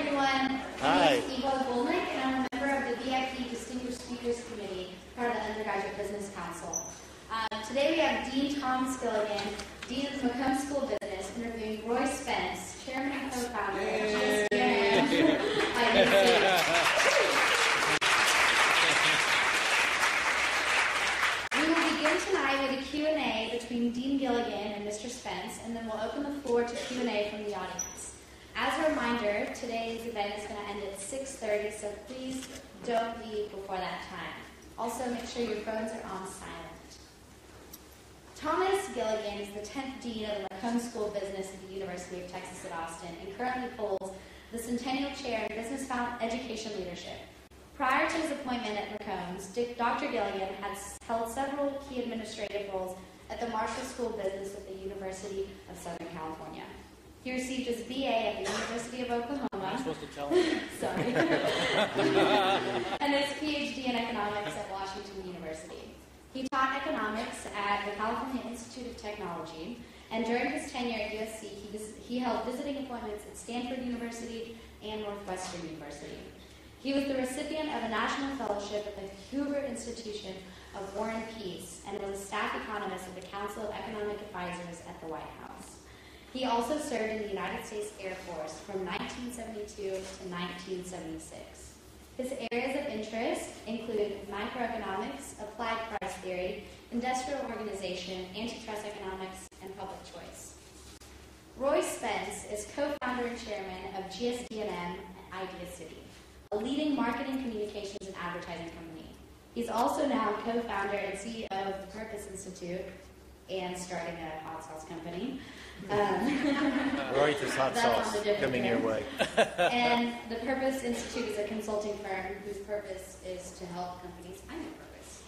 everyone. My name is Eva Golnick, and I'm a member of the VIP Distinguished Speakers Committee, part of the Undergraduate Business Council. Today we have Dean Thomas Gilligan, Dean of the McCombs School of Business, interviewing Roy Spence, Chairman and Co-founder of GSD&M. We will begin tonight with a Q&A between Dean Gilligan and Mr. Spence, and then we'll open the floor to Q&A from the audience. As a reminder, today's event is going to end at 6:30, so please don't leave before that time. Also, make sure your phones are on silent. Thomas Gilligan is the 10th Dean of the McCombs School of Business at the University of Texas at Austin and currently holds the Centennial Chair in Business Education Leadership. Prior to his appointment at McCombs, Dr. Gilligan has held several key administrative roles at the Marshall School of Business at the University of Southern California. He received his BA at the University of Oklahoma. I'm supposed to tell him. Sorry. And his PhD in economics at Washington University. He taught economics at the California Institute of Technology, and during his tenure at USC, he held visiting appointments at Stanford University and Northwestern University. He was the recipient of a national fellowship at the Hoover Institution of War and Peace and was a staff economist at the Council of Economic Advisors at the White House. He also served in the United States Air Force from 1972 to 1976. His areas of interest include macroeconomics, applied price theory, industrial organization, antitrust economics, and public choice. Roy Spence is co-founder and chairman of GSD&M and Idea City, a leading marketing, communications, and advertising company. He's also now co-founder and CEO of the Purpose Institute and starting a hot sauce company. Roy's hot sauce coming your way. And the Purpose Institute is a consulting firm whose purpose is to help companies find their purpose.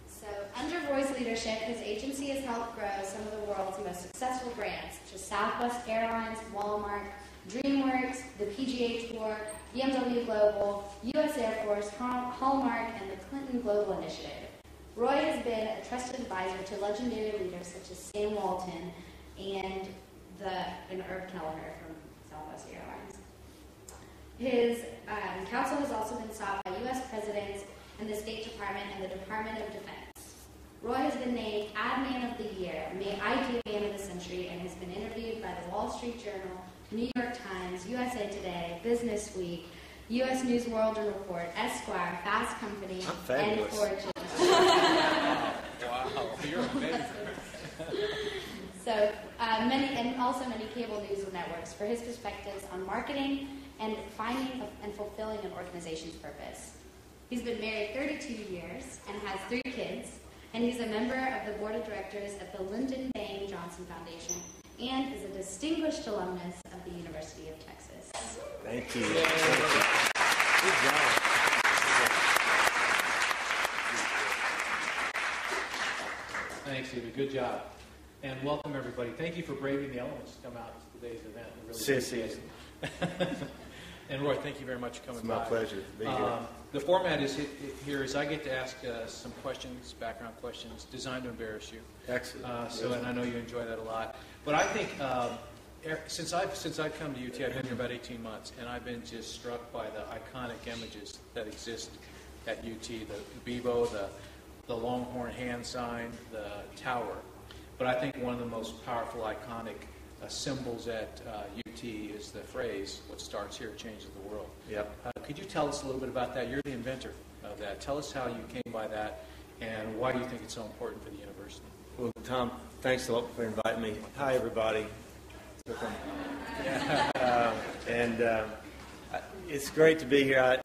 So, under Roy's leadership, his agency has helped grow some of the world's most successful brands, such as Southwest Airlines, Walmart, DreamWorks, the PGA Tour, BMW Global, U.S. Air Force, Hallmark, and the Clinton Global Initiative. Roy has been a trusted advisor to legendary leaders such as Sam Walton and Irv Kelleher from Southwest Airlines. His counsel has also been sought by U.S. presidents and the State Department and the Department of Defense. Roy has been named Ad Man of the Year, Idea Man of the Century, and has been interviewed by the Wall Street Journal, New York Times, USA Today, Business Week, U.S. News World Report, Esquire, Fast Company, and Fortune. Wow, you're amazing. So, many cable news networks for his perspectives on marketing and finding and fulfilling an organization's purpose. He's been married 32 years and has 3 kids, and he's a member of the board of directors at the Lyndon Baines Johnson Foundation and is a distinguished alumnus of the University of Texas. Thank you. Good job. Thanks, Eva. Good job. And welcome, everybody. Thank you for braving the elements to come out to today's event. We really appreciate it. And Roy, thank you very much for coming by. It's my pleasure to be here. The format here is I get to ask some questions, background questions, designed to embarrass you. Excellent. And I know you enjoy that a lot. But I think since I've come to UT, I've been here about 18 months, and I've been just struck by the iconic images that exist at UT, the Bebo, the Longhorn hand sign, the tower. But I think one of the most powerful, iconic symbols at UT is the phrase, "What starts here changes the world." Yep. Could you tell us a little bit about that? You're the inventor of that. Tell us how you came by that and why do you think it's so important for the university? Well, Tom, thanks a lot for inviting me. Hi, everybody. It's great to be here.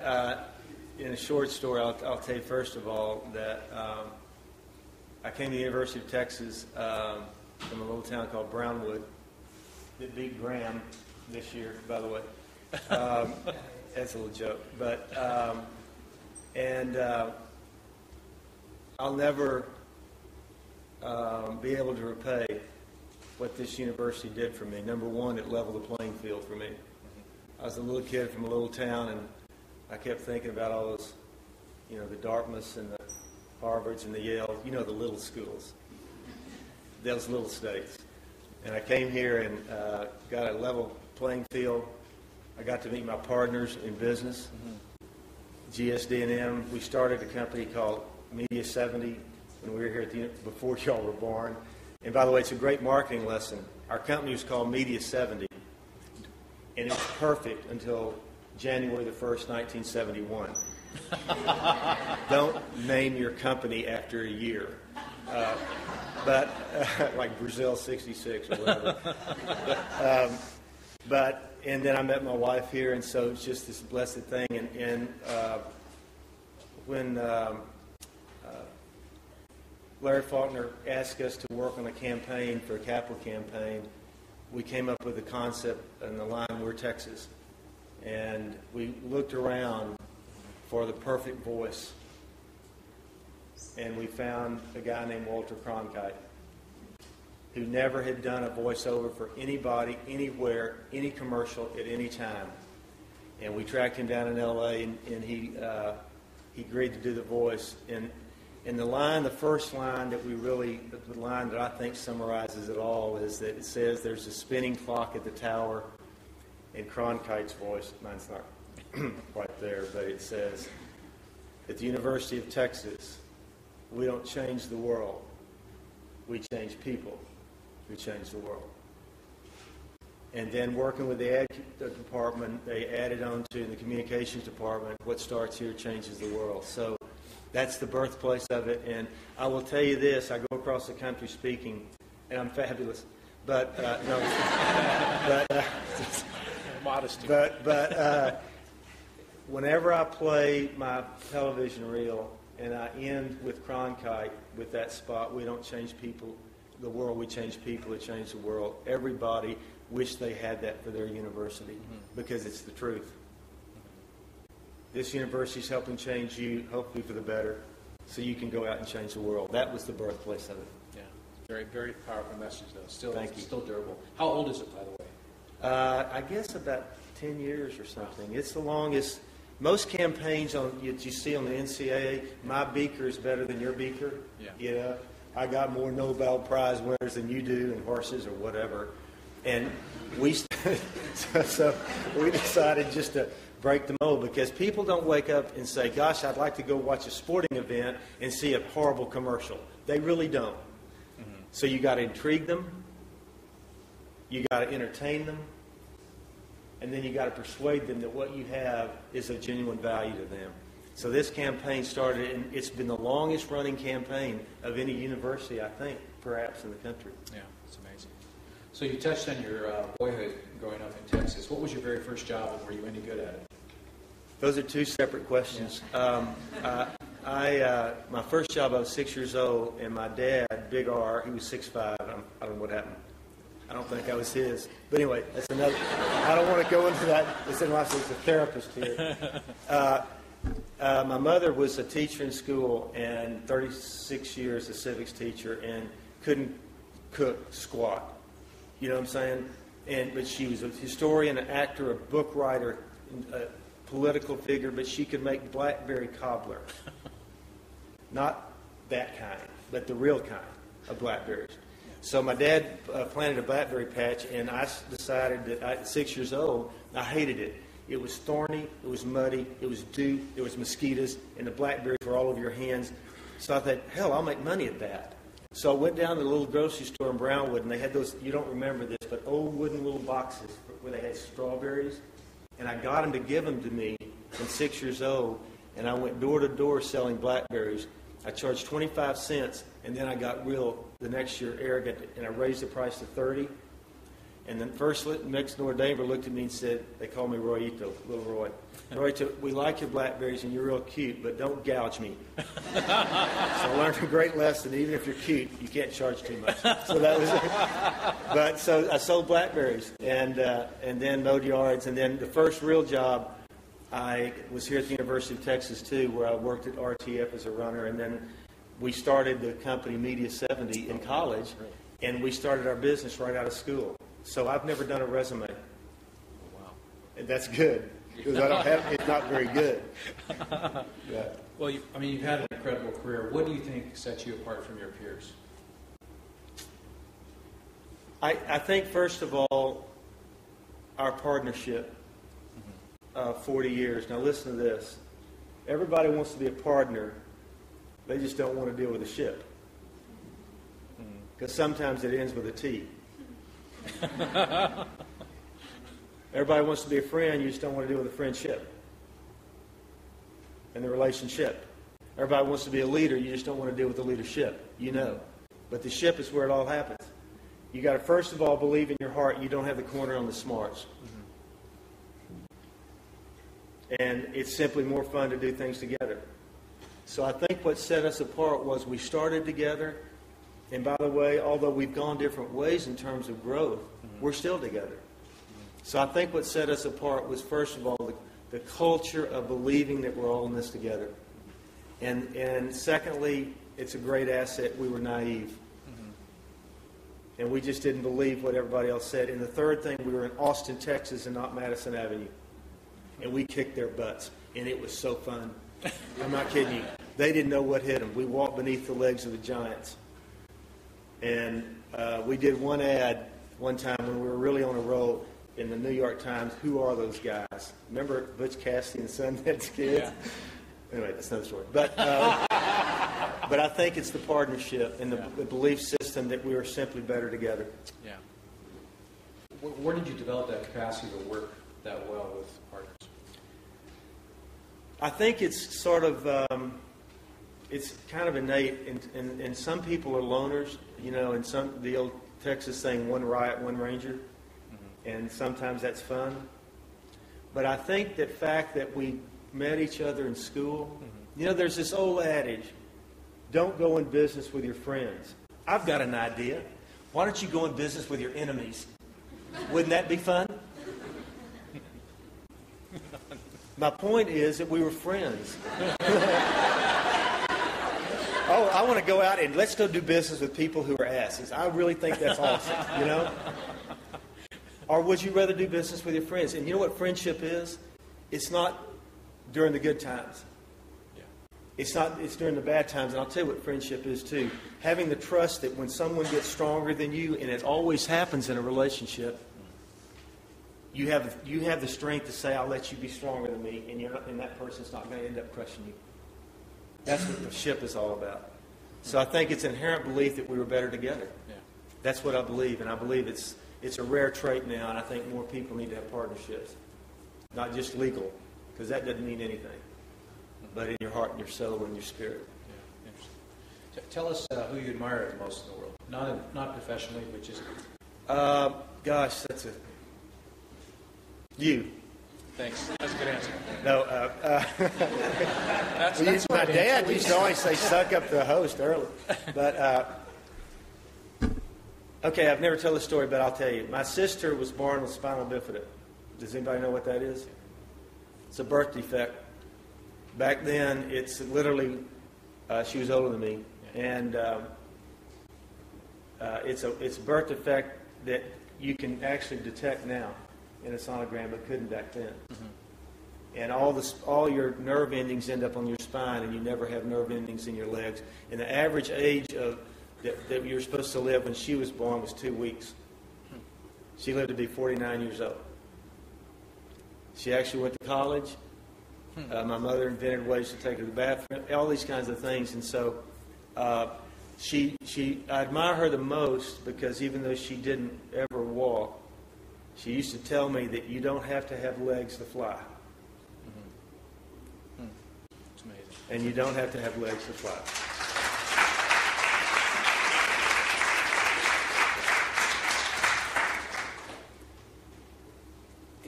In a short story, I'll tell you first of all that I came to the University of Texas from a little town called Brownwood. It beat Graham this year, by the way. That's a little joke. But I'll never be able to repay what this university did for me. Number one, it leveled the playing field for me. I was a little kid from a little town, and I kept thinking about all those, the Dartmouths and the Harvards and the Yale, the little schools, those little states. And I came here and got a level playing field. I got to meet my partners in business, GSD&M. We started a company called Media 70 when we were here before y'all were born. And by the way, it's a great marketing lesson. Our company was called Media 70, and it was perfect until January the 1st, 1971. Don't name your company after a year. But like Brazil 66 or whatever. And then I met my wife here, and so it's just this blessed thing. And when Larry Faulkner asked us to work on a campaign for a capital campaign, we came up with the concept and the line, "We're Texas." And we looked around for the perfect voice. And we found a guy named Walter Cronkite, who never had done a voiceover for anybody, anywhere, any commercial, at any time. And we tracked him down in L.A., and he agreed to do the voice. And the line, the first line that the line that I think summarizes it all is that it says, "There's a spinning clock at the tower," in Cronkite's voice. Mine's not quite there, but it says, "At the University of Texas, we don't change the world. We change people. We change the world." And then working with the ad department, they added on to the communications department, "What starts here changes the world." So that's the birthplace of it. And I will tell you this, I go across the country speaking, and I'm fabulous. But, Modesty. But whenever I play my television reel and I end with Cronkite with that spot, "We don't change people, the world, we change people, it change the world," everybody wished they had that for their university because it's the truth. This university is helping change you, hopefully for the better, so you can go out and change the world. That was the birthplace of it. Yeah, very, very powerful message, though. Still durable. How old is it, by the way? I guess about 10 years or something. It's the longest. Most campaigns you see on the NCAA, "My beaker is better than your beaker." Yeah. You know, I got more Nobel Prize winners than you do in horses or whatever. And so we decided just to break the mold, because people don't wake up and say, "Gosh, I'd like to go watch a sporting event and see a horrible commercial." They really don't. So you got to intrigue them. You got to entertain them, and then you got to persuade them that what you have is of genuine value to them. So this campaign started, and it's been the longest running campaign of any university, I think, perhaps in the country. Yeah, it's amazing. So you touched on your boyhood growing up in Texas. What was your very first job, and were you any good at it? Those are two separate questions. Yeah. My first job, I was 6 years old, and my dad, Big R, he was 6'5". I don't know what happened. I don't think I was his. But anyway, that's another. I don't want to go into that. It's a therapist here. My mother was a teacher in school and 36 years a civics teacher and couldn't cook squat. You know what I'm saying? But she was a historian, an actor, a book writer, a political figure, but she could make blackberry cobbler. Not that kind, but the real kind of blackberries. So my dad planted a blackberry patch, and I decided that at 6 years old, I hated it. It was thorny, it was muddy, it was dew, there was mosquitoes, and the blackberries were all over your hands. So I thought, hell, I'll make money at that. So I went down to the little grocery store in Brownwood, and they had those, you don't remember this, but old wooden little boxes where they had strawberries. And I got them to give them to me at 6 years old, and I went door to door selling blackberries. I charged 25 cents, and then I got real, the next year, arrogant, and I raised the price to 30. And then first next door neighbor looked at me and said, they called me Royito, little Roy. Royito, we like your blackberries and you're real cute, but don't gouge me. So I learned a great lesson. Even if you're cute, you can't charge too much. So that was it. But so I sold blackberries and then mowed yards. And then the first real job, I was here at the University of Texas too, where I worked at RTF as a runner. And then we started the company Media 70 in college, and we started our business right out of school. So I've never done a resume. Wow. And that's good, because I don't have, it's not very good. Yeah. Well, you've had an incredible career. What do you think sets you apart from your peers? I think, first of all, our partnership 40 years. Now listen to this. Everybody wants to be a partner. They just don't want to deal with a ship. Because sometimes it ends with a T. Everybody wants to be a friend. You just don't want to deal with the friendship and the relationship. Everybody wants to be a leader. You just don't want to deal with the leadership. You know. But the ship is where it all happens. You got to first of all believe in your heart you don't have the corner on the smarts. And it's simply more fun to do things together. So I think what set us apart was we started together. And by the way, although we've gone different ways in terms of growth, we're still together. So I think what set us apart was, first of all, the culture of believing that we're all in this together. And secondly, it's a great asset. We were naive. And we just didn't believe what everybody else said. And the third thing, we were in Austin, Texas, and not Madison Avenue. And we kicked their butts. And it was so fun. I'm not kidding you. They didn't know what hit them. We walked beneath the legs of the giants. And we did one ad one time when we were really on a roll in the New York Times. Who are those guys? Remember Butch Cassidy and Sundance Kids? Yeah. Anyway, that's another story. But I think it's the partnership and the belief system that we are simply better together. Yeah. Where did you develop that capacity to work that well with partners? I think it's sort of, it's kind of innate, and some people are loners, you know, and the old Texas saying, one riot, one ranger, and sometimes that's fun. But I think that fact that we met each other in school, you know, there's this old adage, don't go in business with your friends. I've got an idea. Why don't you go in business with your enemies? Wouldn't that be fun? My point is that we were friends. Oh, I want to go out and let's go do business with people who are asses. I really think that's awesome, you know? Or would you rather do business with your friends? And you know what friendship is? It's not during the good times. It's during the bad times. And I'll tell you what friendship is too. Having the trust that when someone gets stronger than you, and it always happens in a relationship, you have the strength to say, I'll let you be stronger than me, and that person's not going to end up crushing you. That's what the ship is all about. So I think it's inherent belief that we were better together. Yeah. That's what I believe, and I believe it's a rare trait now, and I think more people need to have partnerships. Not just legal, because that doesn't mean anything, but in your heart and your soul and your spirit. Yeah, interesting. Tell us who you admire the most in the world. Not professionally, but just... Gosh, that's a... You. Thanks. That's a good answer. No, that's my dad used to always say, suck up the host early. But, okay, I've never told this story, but I'll tell you. My sister was born with spinal bifida. Does anybody know what that is? It's a birth defect. Back then, it's literally, she was older than me, and it's a birth defect that you can actually detect now in a sonogram, but couldn't back then. And all your nerve endings end up on your spine, and you never have nerve endings in your legs. And the average age that you're supposed to live when she was born was 2 weeks. She lived to be 49 years old. She actually went to college. My mother invented ways to take her to the bathroom, all these kinds of things. And so I admire her the most because even though she didn't ever walk, she used to tell me that you don't have to have legs to fly. It's amazing. And you don't have to have legs to fly.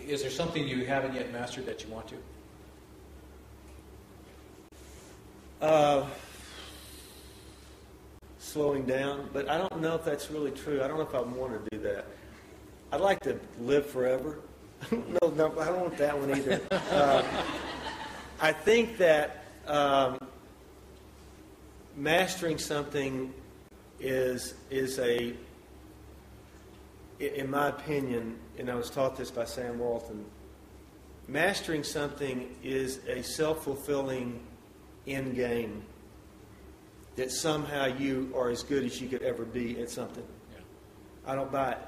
Is there something you haven't yet mastered that you want to? Slowing down, but I don't know if that's really true. I don't know if I want to do that. I'd like to live forever. No, I don't want that one either. I think that mastering something is in my opinion, and I was taught this by Sam Walton, mastering something is a self-fulfilling end game that somehow you are as good as you could ever be at something. Yeah. I don't buy it.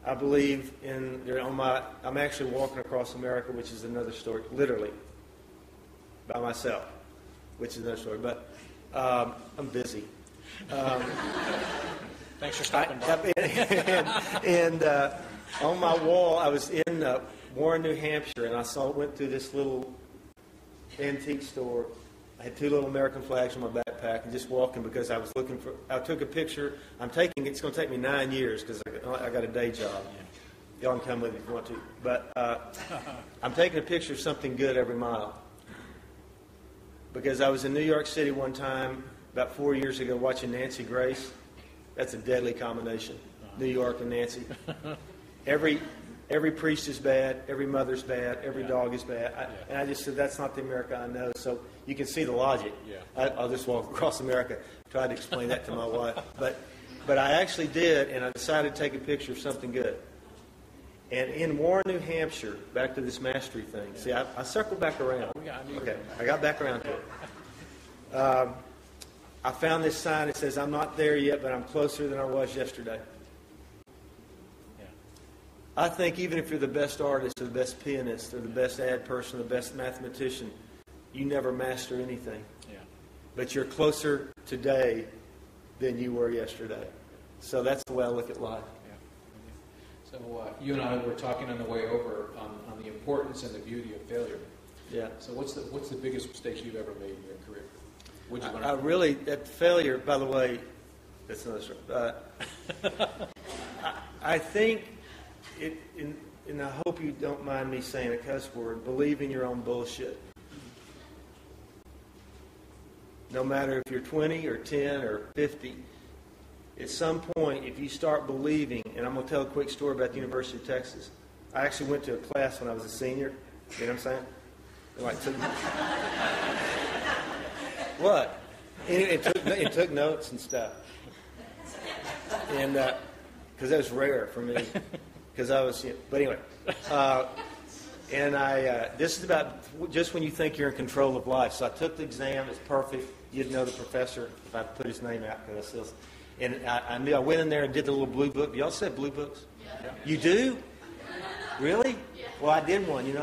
I believe I'm actually walking across America, which is another story, literally, by myself, which is another story. But I'm busy. Thanks for stopping by. And on my wall, I was in Warren, New Hampshire, and went through this little antique store. I had 2 little American flags on my backpack and just walking because I was I took a picture. It's going to take me 9 years because I got a day job. Y'all can come with me if you want to. But I'm taking a picture of something good every mile. Because I was in New York City one time, about 4 years ago, watching Nancy Grace. That's a deadly combination. New York and Nancy. Every priest is bad, every mother's bad, every dog is bad. And I just said, that's not the America I know. So you can see the logic. I'll just walk across America, try to explain that to my wife. But I actually did, and I decided to take a picture of something good. And in Warren, New Hampshire, back to this mastery thing. See, I circled back around. Okay, I got back around to it. I found this sign that says, I'm not there yet, but I'm closer than I was yesterday. I think even if you're the best artist or the best pianist or the best ad person or the best mathematician, you never master anything. But you're closer today than you were yesterday. So that's the way I look at life. So you and I were talking on the way over on the importance and the beauty of failure. So what's the biggest mistake you've ever made in your career? What'd you learn? That failure, by the way, that's another story. I think, and I hope you don't mind me saying a cuss word, believe in your own bullshit. No matter if you're 20 or 10 or 50, at some point, if you start believing, and I'm going to tell a quick story about the University of Texas. I actually went to a class when I was a senior. You know what I'm saying? What? It took notes and stuff. And because that was rare for me. Because I was, but anyway. This is about just when you think you're in control of life. So I took the exam. It's perfect. You'd know the professor if I put his name out. And I knew I went in there and did the little blue book. Y'all said blue books? Yeah. You do? Really? Yeah. Well, I did one. It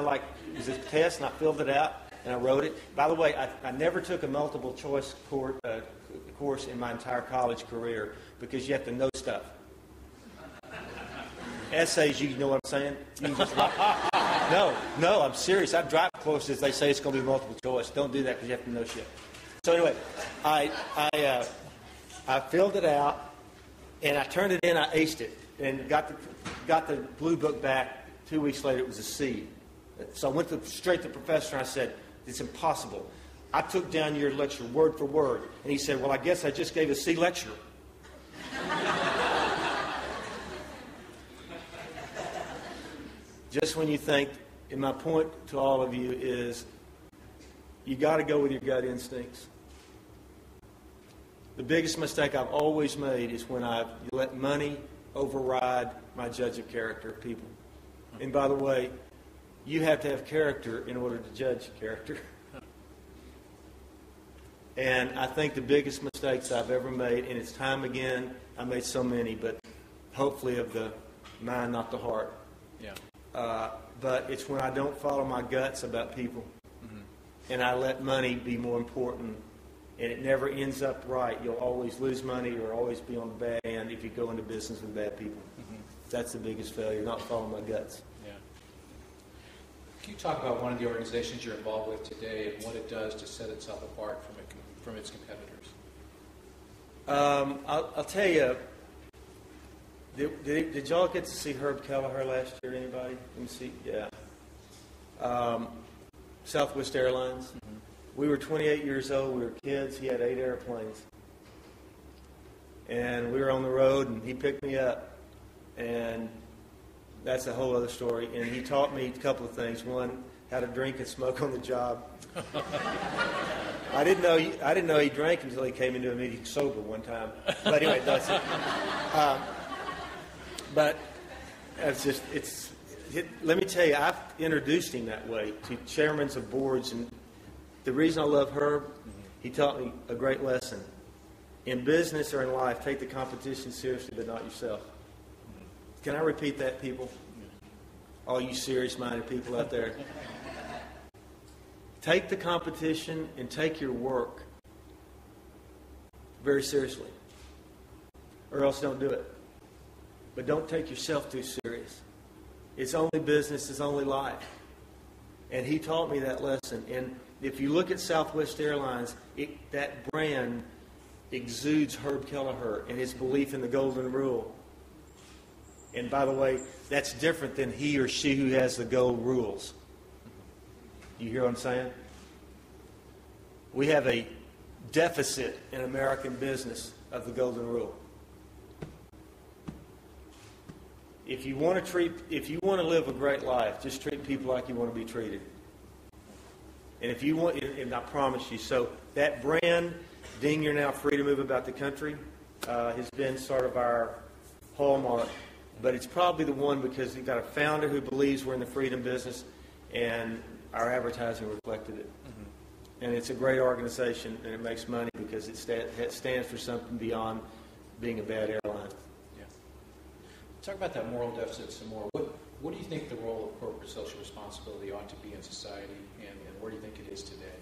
was a test, and I filled it out, and I wrote it. By the way, I never took a multiple choice course in my entire college career because you have to know stuff. Essays, you know what I'm saying? You can just No, I'm serious. I've dropped courses. They say it's going to be multiple choice. Don't do that because you have to know shit. So anyway, I filled it out, and I turned it in. I aced it, and got the blue book back. 2 weeks later, it was a C. So I went straight to the professor, and I said, "It's impossible. I took down your lecture word for word." And he said, "Well, I guess I just gave a C lecture." Just when you think, and my point to all of you is, you got to go with your gut instincts. The biggest mistake I've always made is when I've let money override my judge of character of people. And by the way, you have to have character in order to judge character. And I think the biggest mistakes I've ever made, and it's time again, I made so many, but hopefully of the mind, not the heart. But it's when I don't follow my guts about people. And I let money be more important. And it never ends up right. You'll always lose money or always be on the bad end if you go into business with bad people. That's the biggest failure, not following my guts. Can you talk about one of the organizations you're involved with today and what it does to set itself apart from its competitors? I'll tell you, did y'all get to see Herb Kelleher last year, anybody? Let me see. Yeah. Southwest Airlines. We were 28 years old. We were kids. He had 8 airplanes. And we were on the road, and he picked me up. And that's a whole other story. And he taught me a couple of things. One, how to drink and smoke on the job. I didn't know he drank until he came into a meeting sober one time. But anyway, that's it. But it's just, let me tell you, I've introduced him that way to chairmen of boards. And the reason I love Herb, he taught me a great lesson. In business or in life, take the competition seriously, but not yourself. Can I repeat that, people? All you serious-minded people out there. Take the competition and take your work very seriously, or else don't do it. But don't take yourself too serious. It's only business, it's only life. And he taught me that lesson. And if you look at Southwest Airlines, that brand exudes Herb Kelleher and his belief in the golden rule. And by the way, that's different than he or she who has the gold rules. You hear what I'm saying? We have a deficit in American business of the golden rule. If you want to live a great life, just treat people like you want to be treated. And if you want, and I promise you, so that brand, Ding, you're now free to move about the country, has been sort of our hallmark. But it's probably the one because we've got a founder who believes we're in the freedom business, and our advertising reflected it. Mm-hmm. And it's a great organization, and it makes money because it stands for something beyond being a bad airline. Yeah. Talk about that moral deficit some more. What do you think the role of corporate social responsibility ought to be in society, and where do you think it is today?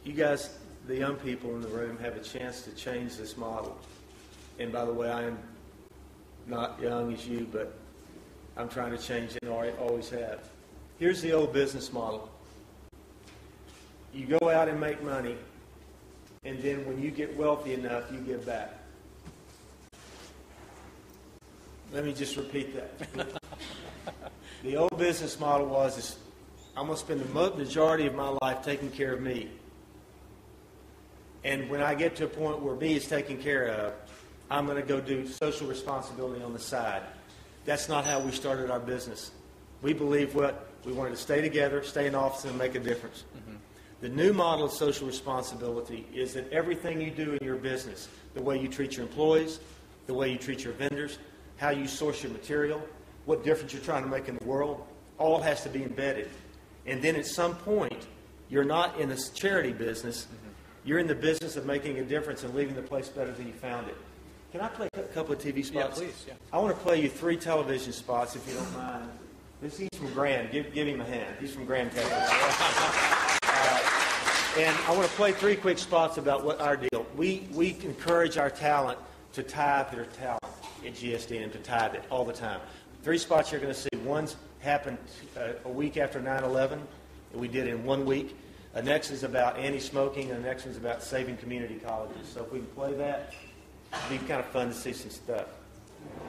You guys, the young people in the room, have a chance to change this model. And by the way, I am not young as you, but I'm trying to change it, and I always have. Here's the old business model. You go out and make money, and then when you get wealthy enough, you give back. Let me just repeat that. The old business model was, I'm going to spend the majority of my life taking care of me. And when I get to a point where me is taken care of, I'm going to go do social responsibility on the side. That's not how we started our business. We believed we wanted to stay together, stay in office, and make a difference. Mm-hmm. The new model of social responsibility is that everything you do in your business, the way you treat your employees, the way you treat your vendors, how you source your material, what difference you're trying to make in the world, all has to be embedded. And then at some point, you're not in this charity business. Mm-hmm. You're in the business of making a difference and leaving the place better than you found it. Can I play a couple of TV spots? Yeah, please. Yeah. I want to play you 3 television spots, if you don't mind. He's from Grand. Give him a hand. He's from Grand, Texas. And I want to play 3 quick spots about what our deal. We encourage our talent to tithe their talent at GSD&M, to tithe it all the time. 3 spots you're going to see. One's happened a week after 9/11. We did it in 1 week. The next is about anti-smoking, and the next one's about saving community colleges. So if we can play that, it'd be kind of fun to see some stuff.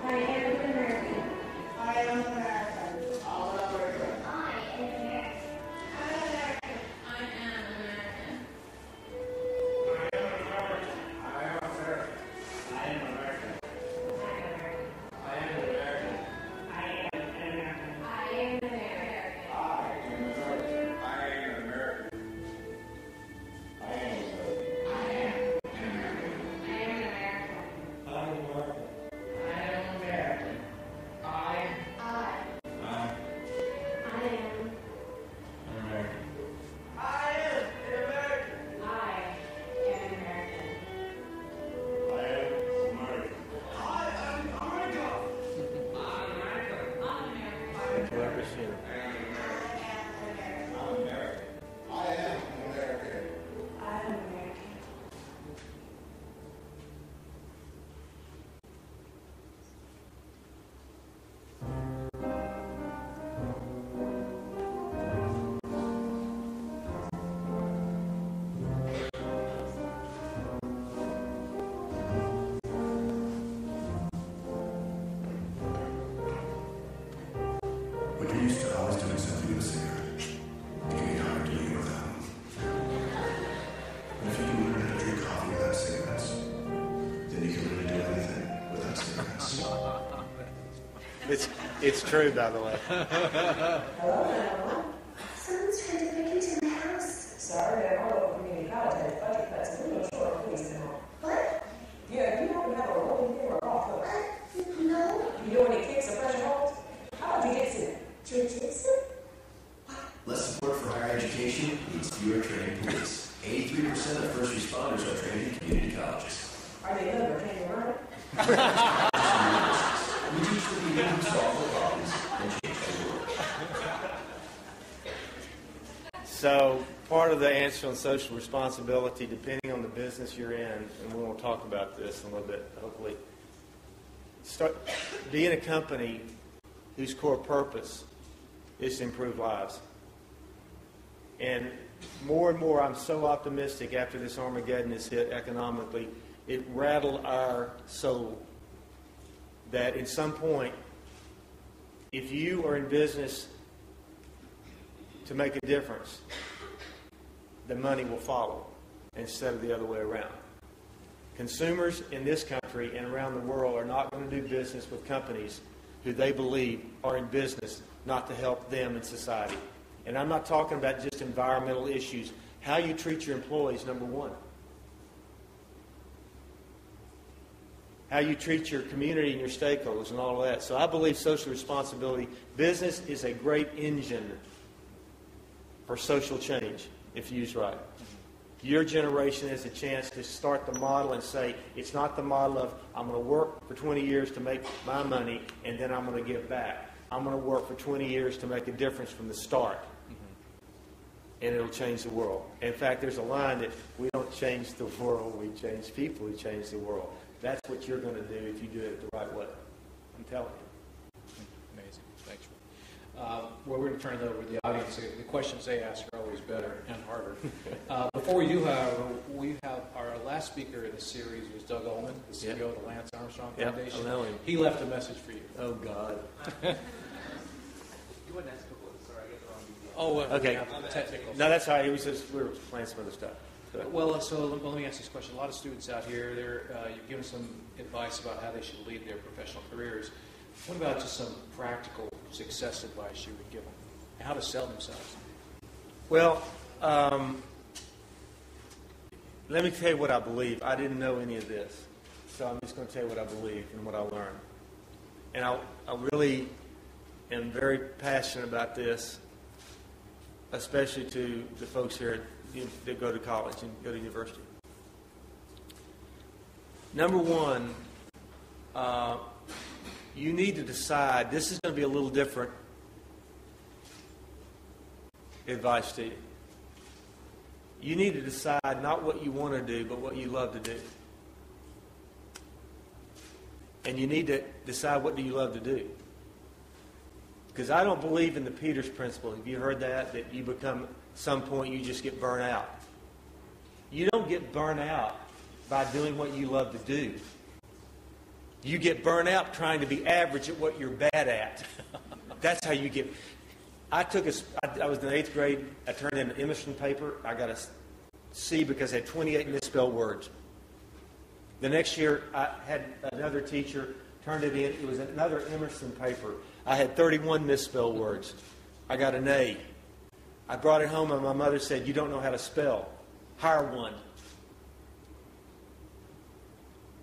I am American. I am American. All over again. I am American. I am American. I am American. I am American. I am American. I am American. I am American. It's true, by the way. Hello? Someone's trying to break into my house. Sorry, I'm all over community college. I had budget cuts. A little short, please, come on. What? Yeah, you happen to have a rolling thing or a golf club? No. You know any kicks or pressure holds? How about jiu-jitsu? Jiu-jitsu? Less support for higher education means fewer trained police. 83% of first responders are trained in community colleges. Are they good or can you run it? We teach the people who solve the problems and change the world. So part of the answer on social responsibility, depending on the business you're in, and we won't talk about this in a little bit, hopefully, be in a company whose core purpose is to improve lives. And more, I'm so optimistic after this Armageddon has hit economically, it rattled our soul that at some point, if you are in business to make a difference, the money will follow instead of the other way around. Consumers in this country and around the world are not going to do business with companies who they believe are in business not to help them in society. And I'm not talking about just environmental issues. How you treat your employees, number one. How you treat your community and your stakeholders and all of that. So I believe social responsibility, business is a great engine for social change if used right. Your generation has a chance to start the model and say, it's not the model of, I'm going to work for 20 years to make my money and then I'm going to give back. I'm going to work for 20 years to make a difference from the start. And it'll change the world. In fact, there's a line that we don't change the world, we change people who change the world. That's what you're going to do if you do it the right way. I'm telling you. Amazing. Thanks. Well, we're going to turn it over to the audience. The questions they ask are always better and harder. Before we do, however, we have our last speaker in the series was Doug Ullman, the CEO of the Lance Armstrong Foundation. I know him. He left a message for you. Oh, God. You wouldn't ask a couple of sorry, I get the wrong details. Oh, okay. Technical. No, that's all right. It was just, we were playing some other stuff. Well, so let me ask this question. A lot of students out here, you've given some advice about how they should lead their professional careers. What about just some practical success advice you would give them? How to sell themselves? Well, let me tell you what I believe. I didn't know any of this, so I'm just going to tell you what I believe and what I learned. And I really am very passionate about this, especially to the folks here that go to college and go to university. Number one, you need to decide, this is going to be a little different advice to you. You need to decide not what you want to do, but what you love to do. And you need to decide what do you love to do. Because I don't believe in the Peters principle. Have you heard that? That you become, some point you just get burnt out. You don't get burnt out by doing what you love to do. You get burnt out trying to be average at what you're bad at. That's how you get. I was in the 8th grade. I turned in an Emerson paper. I got a C because I had 28 misspelled words. The next year, I had another teacher turned it in. It was another Emerson paper. I had 31 misspelled words. I got an A. I brought it home and my mother said, "You don't know how to spell. Hire one."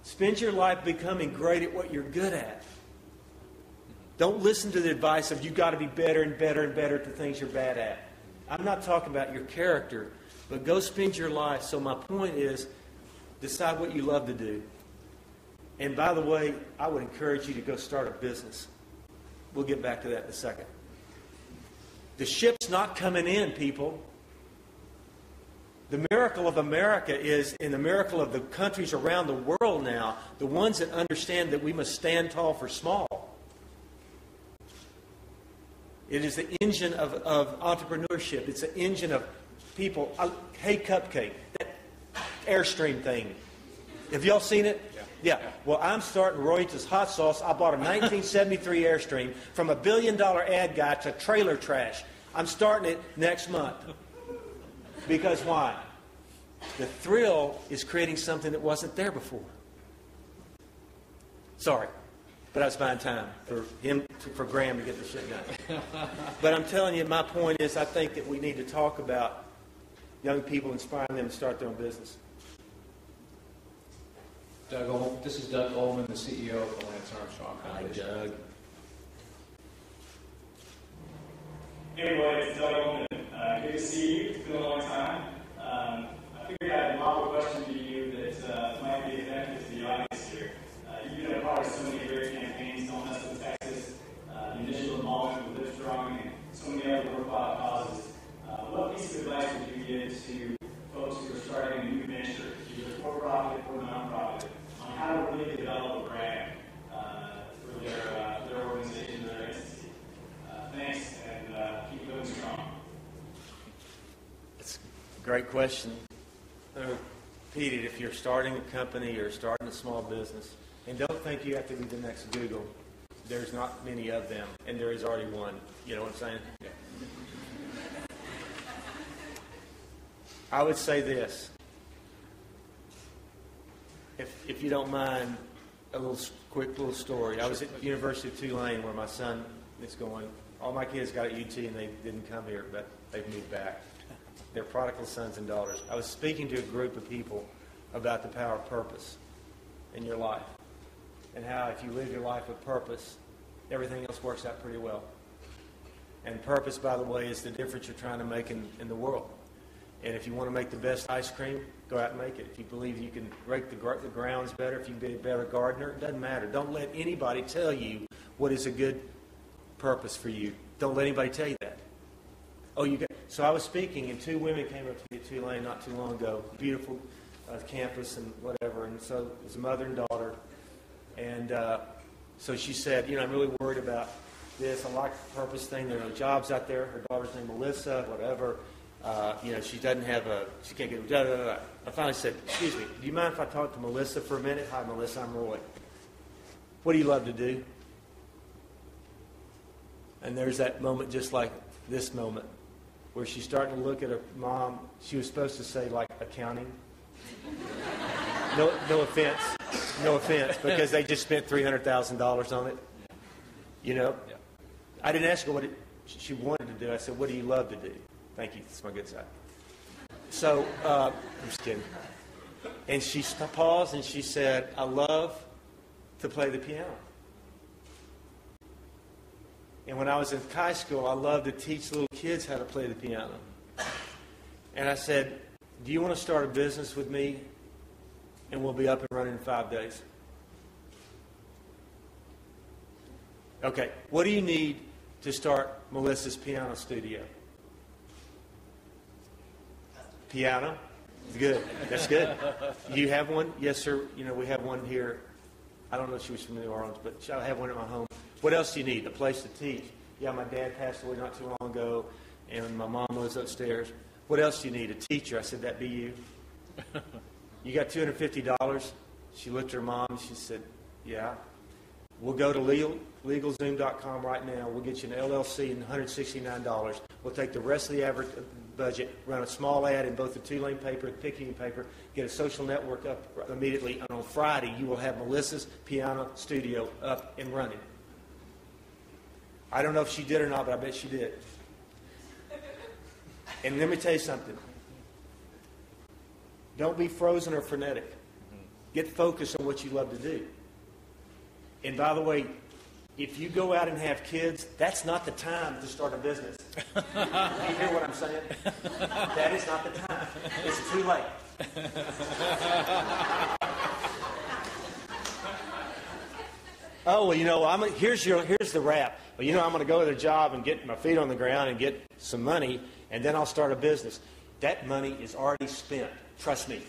Spend your life becoming great at what you're good at. Don't listen to the advice of you got to be better and better and better at the things you're bad at. I'm not talking about your character, but go spend your life. So my point is, decide what you love to do. And by the way, I would encourage you to go start a business. We'll get back to that in a second. The ship's not coming in, people. The miracle of America is, and the miracle of the countries around the world now, the ones that understand that we must stand tall for small. It is the engine of entrepreneurship. It's the engine of people. Hey, Cupcake, that Airstream thing. Have y'all seen it? Yeah. Well, I'm starting Roy's Hot Sauce. I bought a 1973 Airstream from $1 billion ad guy to trailer trash. I'm starting it next month. Because why? The thrill is creating something that wasn't there before. Sorry, but I was buying time for Graham to get the shit done. But I'm telling you, my point is, I think that we need to talk about young people, inspiring them to start their own business. This is Doug Ullman, the CEO of the Lance Armstrong Foundation. Hi, Doug. Hey everybody, it's Doug Ullman. Good to see you. It's been a long time. I figured I'd lob a question to you that might be of benefit to the audience here. You've been Great question. Repeat it. If you're starting a company or starting a small business, and don't think you have to be the next Google. There's not many of them, and there is already one. You know what I'm saying? Yeah. I would say this. If you don't mind, a quick little story. I was at the University of Tulane where my son is going. All my kids got at UT and they didn't come here, but they've moved back. They're prodigal sons and daughters. I was speaking to a group of people about the power of purpose in your life and how if you live your life with purpose, everything else works out pretty well. And purpose, by the way, is the difference you're trying to make in the world. And if you want to make the best ice cream, go out and make it. If you believe you can rake the grounds better, if you can be a better gardener, it doesn't matter. Don't let anybody tell you what is a good purpose for you. Don't let anybody tell you that. So I was speaking, and two women came up to me at Tulane not too long ago. Beautiful campus and whatever. And so it was a mother and daughter. And so she said, I'm really worried about this. I like the purpose thing. There are no jobs out there. Her daughter's named Melissa, whatever. She doesn't have she can't get, da, da, da, da. I finally said, excuse me, do you mind if I talk to Melissa for a minute? Hi, Melissa, I'm Roy. What do you love to do? And there's that moment just like this moment where she's starting to look at her mom. She was supposed to say, like, accounting. No offense, because they just spent $300,000 on it. Yeah. I didn't ask her what she wanted to do. I said, what do you love to do? Thank you. That's my good side. So, I'm just kidding. And she paused and she said, I love to play the piano. And when I was in high school, I loved to teach little kids how to play the piano. And I said, do you want to start a business with me? And we'll be up and running in 5 days. Okay, what do you need to start Melissa's piano studio? Piano? Good. That's good. You have one? Yes, sir. We have one here. I don't know if she was from New Orleans, but I have one at my home. What else do you need? A place to teach. Yeah, my dad passed away not too long ago, and my mom lives upstairs. What else do you need? A teacher. I said, that'd be you. You got $250? She looked at her mom and she said, yeah. We'll go to LegalZoom.com right now. We'll get you an LLC and $169. We'll take the rest of the average budget, run a small ad in both the Tulane paper and the Picayune paper, get a social network up immediately, and on Friday you will have Melissa's piano studio up and running. I don't know if she did or not, but I bet she did. And let me tell you something. Don't be frozen or frenetic. Get focused on what you love to do. And by the way, if you go out and have kids, that's not the time to start a business. You hear what I'm saying? That is not the time. It's too late. Oh, well, here's the wrap. Well, I'm going to go to the job and get my feet on the ground and get some money, and then I'll start a business. That money is already spent. Trust me.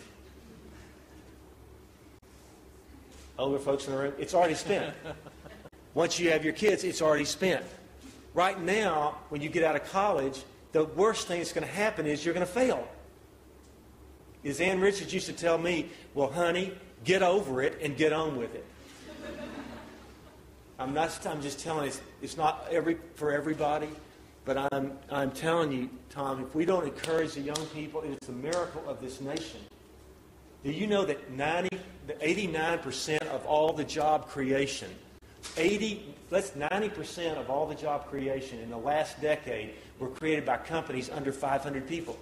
Older folks in the room, it's already spent. Once you have your kids, it's already spent. Right now, when you get out of college, the worst thing that's going to happen is you're going to fail. As Ann Richards used to tell me, well, honey, get over it and get on with it. I'm just telling you, it's not for everybody, but I'm telling you, Tom, if we don't encourage the young people, it's a miracle of this nation. Do you know that 89% of all the job creation, 90% of all the job creation in the last decade were created by companies under 500 people?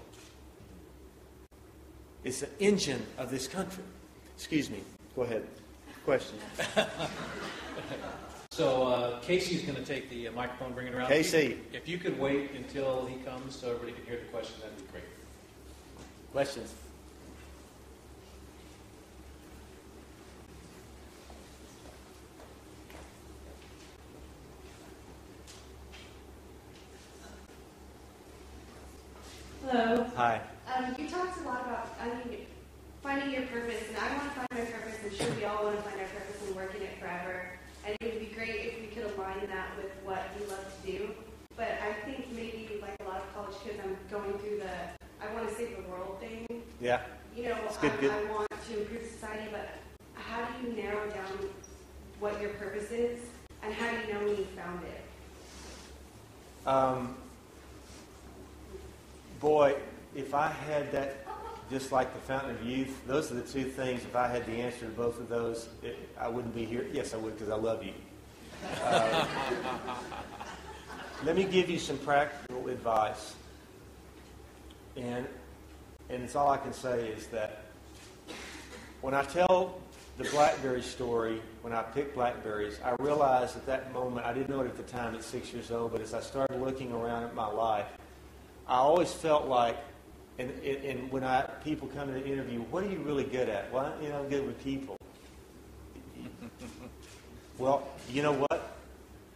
It's the engine of this country. Excuse me. Go ahead. Question. So Casey's going to take the microphone, bring it around. Casey. If you could wait until he comes so everybody can hear the question, that'd be great. Questions? Hello. Hi. You talked a lot about, finding your purpose, and I want to find my purpose, and sure we all want to find our purpose and work in it forever. And it would be great if we could align that with what we love to do. But I think maybe, like a lot of college kids, I'm going through I want to save the world thing. Yeah. You know, good. I want to improve society, but how do you narrow down what your purpose is, and how do you know when you found it? Boy, if I had that, just like the Fountain of Youth, those are the two things. If I had the answer to both of those, I wouldn't be here. Yes, I would, because I love you. Let me give you some practical advice. And it's all I can say is that when I tell the blackberry story, when I picked blackberries, I realized at that moment, I didn't know it at the time at 6 years old, but as I started looking around at my life, I always felt like, and when people come to the interview, what are you really good at? Well, I'm good with people. Well, you know what?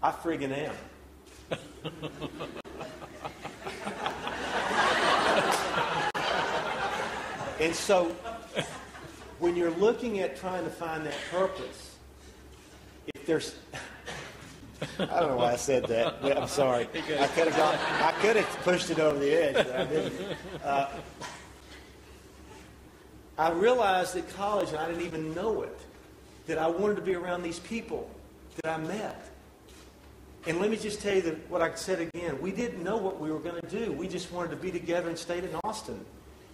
I friggin' am. And so, when you're looking at trying to find that purpose, if there's... I don't know why I said that. I'm sorry. I could have pushed it over the edge, but I didn't. I realized at college, and I didn't even know it, that I wanted to be around these people that I met. And let me just tell you what I said again. We didn't know what we were going to do. We just wanted to be together and stayed in Austin.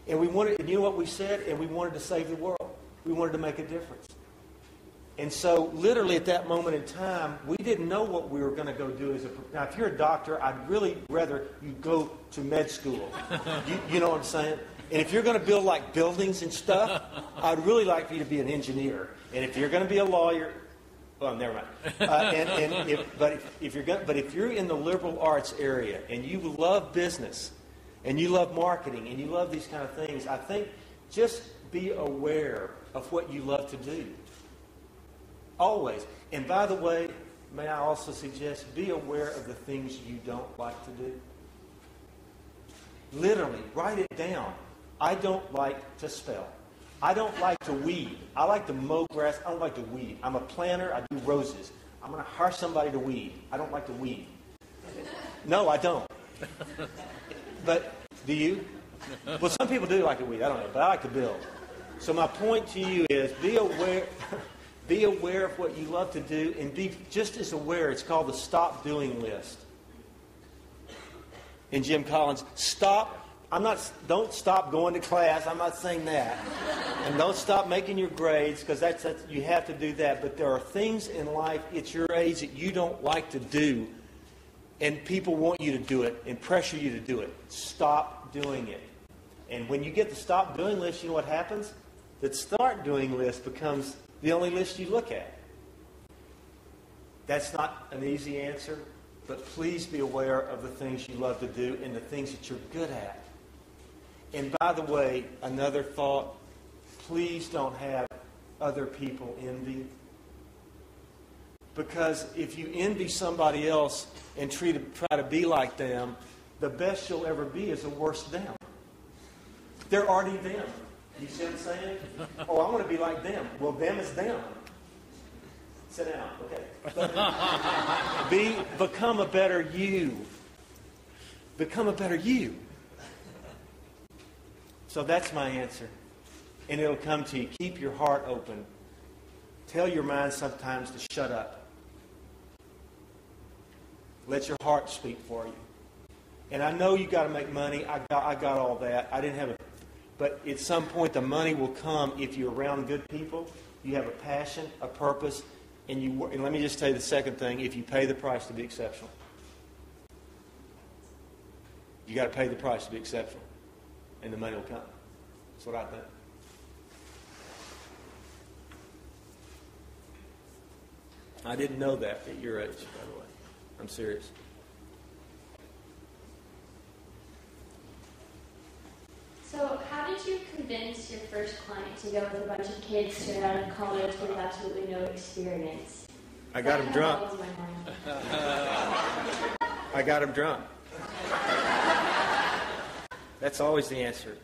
And you know what we said? And we wanted to save the world. We wanted to make a difference. And so, literally at that moment in time, we didn't know what we were going to go do. Now, if you're a doctor, I'd really rather you go to med school. You know what I'm saying? And if you're going to build like buildings and stuff, I'd really like for you to be an engineer. And if you're going to be a lawyer, well, never mind. But if you're in the liberal arts area and you love business and you love marketing and you love these kind of things, I think just be aware of what you love to do. Always. And by the way, may I also suggest, be aware of the things you don't like to do. Literally, write it down. I don't like to spell. I don't like to weed. I like to mow grass. I don't like to weed. I'm a planter. I do roses. I'm going to hire somebody to weed. I don't like to weed. No, I don't. But do you? Well, some people do like to weed. I don't know. But I like to build. So my point to you is be aware... Be aware of what you love to do, and be just as aware. It's called the stop doing list. And Jim Collins, don't stop going to class. I'm not saying that. And don't stop making your grades, because that's you have to do that. But there are things in life at your age that you don't like to do, and people want you to do it and pressure you to do it. Stop doing it. And when you get the stop doing list, you know what happens? That start doing list becomes the only list you look at. That's not an easy answer, but please be aware of the things you love to do and the things that you're good at. And by the way, another thought, please don't have other people envy. Because if you envy somebody else and try to be like them, the best you'll ever be is the worst them. They're already them. You see what I'm saying? Oh, I want to be like them. Well, them is them. Sit down. Okay. Become a better you. Become a better you. So that's my answer. And it'll come to you. Keep your heart open. Tell your mind sometimes to shut up. Let your heart speak for you. And I know you got to make money. I got all that. I didn't have But at some point, the money will come if you're around good people, you have a passion, a purpose, and let me just tell you the second thing, if you pay the price to be exceptional. You got to pay the price to be exceptional, and the money will come. That's what I think. I didn't know that at your age, by the way. I'm serious. So how did you convince your first client to go with a bunch of kids straight out of college with absolutely no experience? I got him drunk. I got him drunk. That's always the answer.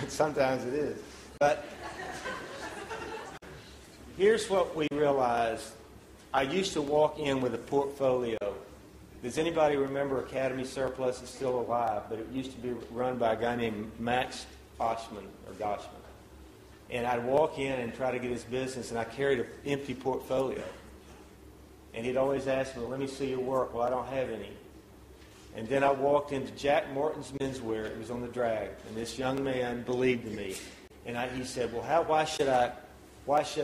Sometimes it is. But here's what we realized. I used to walk in with a portfolio Does anybody remember Academy Surplus? It's still alive, but it used to be run by a guy named Max Oshman or Goshman. And I'd walk in and try to get his business, and I carried an empty portfolio. And he'd always ask me, "Let me see your work." Well, I don't have any. And then I walked into Jack Morton's Menswear. It was on the drag, and this young man believed in me. And he said, "Well, why should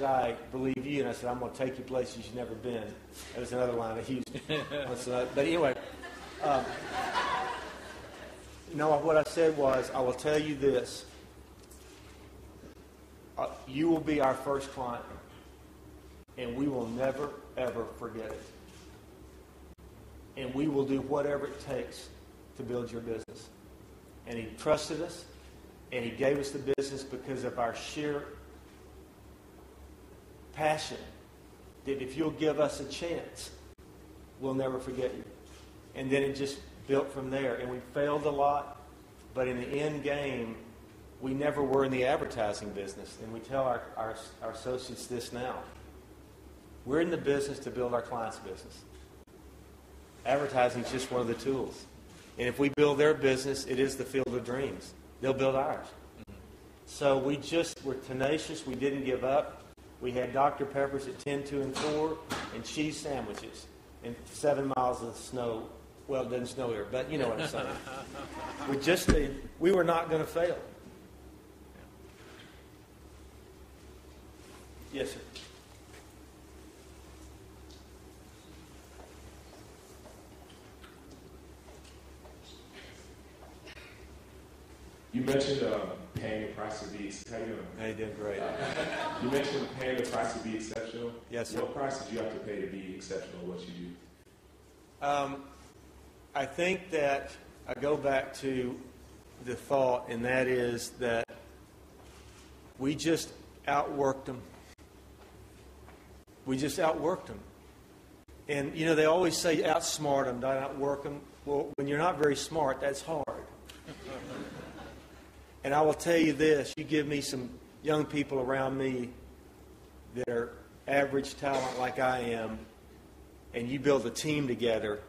I believe you?" And I said, "I'm going to take you places you've never been." That was another line I used. But anyway, no, what I said was, "I will tell you this. You will be our first client, and we will never, ever forget it. And we will do whatever it takes to build your business." And he trusted us, and he gave us the business because of our sheer passion that if you'll give us a chance, we'll never forget you. And then it just built from there. And we failed a lot, but in the end game, we never were in the advertising business. And we tell our associates this now. We're in the business to build our clients' business. Advertising is just one of the tools. And if we build their business, it is the field of dreams. They'll build ours. So we just were tenacious. We didn't give up. We had Dr. Peppers at 10, 2, and 4, and cheese sandwiches, and 7 miles of snow. Well, it doesn't snow here, but you know what I'm saying. We were not going to fail. Yes, sir. You mentioned paying the price to be. How you doing? How you doing? Great. You mentioned paying the price to be exceptional. Yes, sir. What price did you have to pay to be exceptional at what you do? I think that I go back to the thought, and that is that we just outworked them. We just outworked them. And, you know, they always say outsmart them, don't outwork them. Well, when you're not very smart, that's hard. And I will tell you this, you give me some young people around me that are average talent like I am, and you build a team together,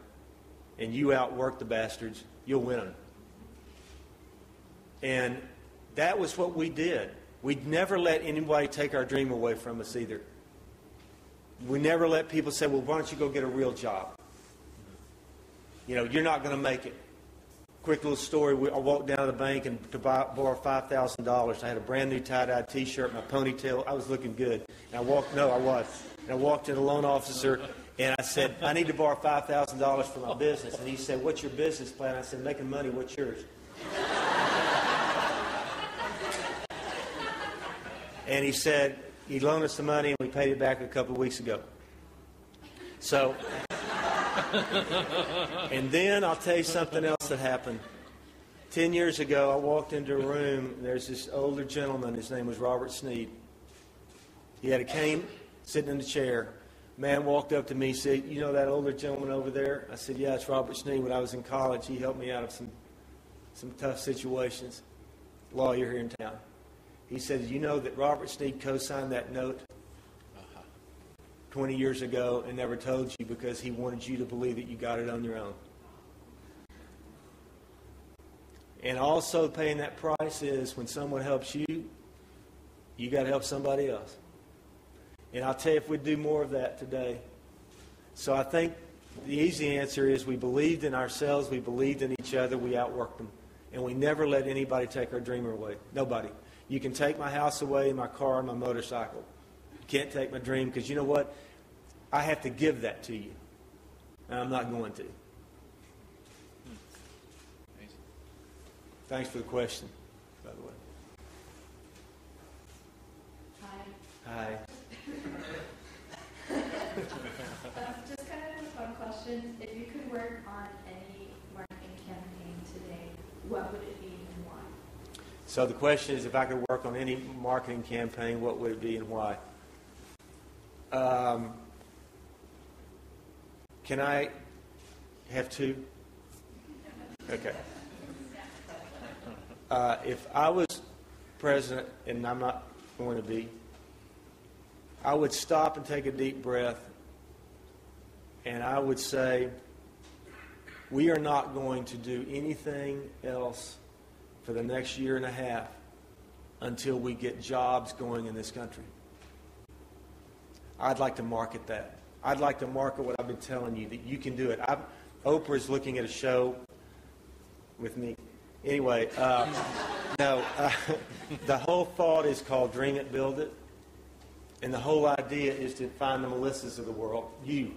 and you outwork the bastards, you'll win them. And that was what we did. We'd never let anybody take our dream away from us either. We never let people say, "Well, why don't you go get a real job? You know, you're not going to make it." Quick little story. I walked down to the bank and to borrow $5,000. I had a brand new tie-dye T-shirt, my ponytail. I was looking good. And I walked to the loan officer, and I said, "I need to borrow $5,000 for my business." And he said, "What's your business plan?" I said, "Making money. What's yours?" And he said, he loaned us the money, and we paid it back a couple of weeks ago. So, and then I'll tell you something else that happened. 10 years ago, I walked into a room, and there's this older gentleman. His name was Robert Sneed. He had a cane sitting in the chair. Man walked up to me and said, "You know that older gentleman over there?" I said, "Yeah, it's Robert Sneed. When I was in college, he helped me out of some tough situations. Lawyer here in town." He said, "You know that Robert Sneed co-signed that note 20 years ago and never told you because he wanted you to believe that you got it on your own." And also paying that price is when someone helps you, you got to help somebody else. And I'll tell you, if we'd do more of that today. So I think the easy answer is we believed in ourselves, we believed in each other, we outworked them. And we never let anybody take our dream away. Nobody. You can take my house away, my car, and my motorcycle. You can't take my dream because you know what? I have to give that to you. And I'm not going to. Thanks for the question, by the way. Hi. Just kind of a fun question. If you could work on any marketing campaign today, what would it be and why? So the question is, if I could work on any marketing campaign, what would it be and why? Can I have two? Okay. If I was president, and I'm not going to be, I would stop and take a deep breath, and I would say, We are not going to do anything else for the next year and a half until we get jobs going in this country. I'd like to market that. I'd like to market what I've been telling you, that you can do it. Oprah is looking at a show with me. Anyway, the whole thought is called Dream It, Build It. And the whole idea is to find the Melissas of the world, you.